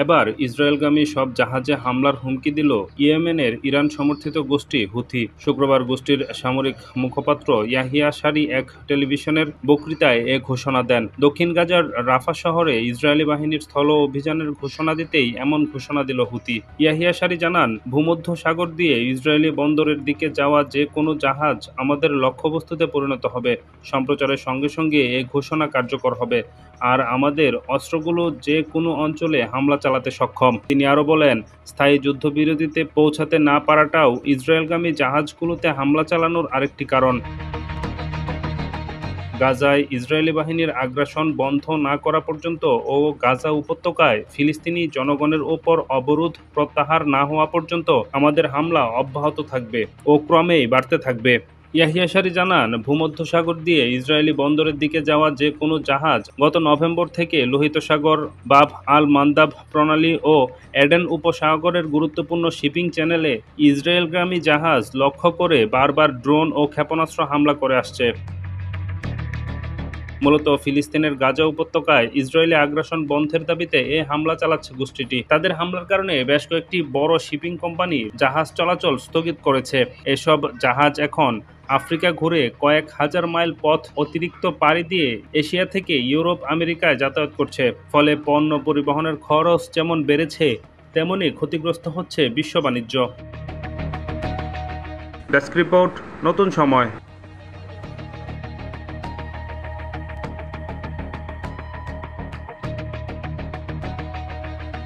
এবার ইসরায়েলগামী সব জাহাজে হামলার হুমকি দিল ইয়েমেনের ইরান সমর্থিত গোষ্ঠী হুথি। শুক্রবার গোষ্ঠীর সামরিক মুখপাত্র ইয়াহিয়া সারি এক টেলিভিশনের বক্তৃতায় এ ঘোষণা দেন। দক্ষিণ গাজার রাফা শহরে ইসরায়েলি বাহিনীর স্থল অভিযানের ঘোষণা দিতেই এমন ঘোষণা দিল হুথি। ইয়াহিয়া সারি জানান, ভূমধ্য সাগর দিয়ে ইসরায়েলি বন্দরের দিকে যাওয়া যে কোনো জাহাজ আমাদের লক্ষ্যবস্তুতে পরিণত হবে। সম্প্রচারের সঙ্গে সঙ্গে এ ঘোষণা কার্যকর হবে, আর আমাদের অস্ত্রগুলো যে কোনো অঞ্চলে হামলা চালাতে সক্ষম। তিনি আরও বলেন, স্থায়ী যুদ্ধবিরতিতে পৌঁছাতে না পারাটাও ইসরায়েলগামী জাহাজগুলোতে হামলা চালানোর আরেকটি কারণ। গাজায় ইসরায়েলি বাহিনীর আগ্রাসন বন্ধ না করা পর্যন্ত ও গাজা উপত্যকায় ফিলিস্তিনি জনগণের ওপর অবরোধ প্রত্যাহার না হওয়া পর্যন্ত আমাদের হামলা অব্যাহত থাকবে ও ক্রমেই বাড়তে থাকবে। ইয়াহিয়া সারি জানান, ভূমধ্যসাগর দিয়ে ইসরায়েলি বন্দরের দিকে যাওয়া যে কোনো জাহাজ গত নভেম্বর থেকে লোহিত সাগর, বাব আল মান্দাব প্রণালী ও এডেন উপসাগরের গুরুত্বপূর্ণ শিপিং চ্যানেলে ইসরায়েলগামী জাহাজ লক্ষ্য করে বারবার ড্রোন ও ক্ষেপণাস্ত্র হামলা করে আসছে। মূলত ফিলিস্তিনের গাজা উপত্যকায় ইসরায়েলি আগ্রাসন বন্ধের দাবিতে এ হামলা চালাচ্ছে গোষ্ঠীটি। তাদের হামলার কারণে বেশ কয়েকটি বড় শিপিং কোম্পানি জাহাজ চলাচল স্থগিত করেছে। এসব জাহাজ এখন আফ্রিকা ঘুরে কয়েক হাজার মাইল পথ অতিরিক্ত পাড়ি দিয়ে এশিয়া থেকে ইউরোপ, আমেরিকায় যাতায়াত করছে। ফলে পণ্য পরিবহনের খরচ যেমন বেড়েছে, তেমনি ক্ষতিগ্রস্ত হচ্ছে বিশ্ব বাণিজ্য। ডেস্ক রিপোর্ট, নতুন সময়।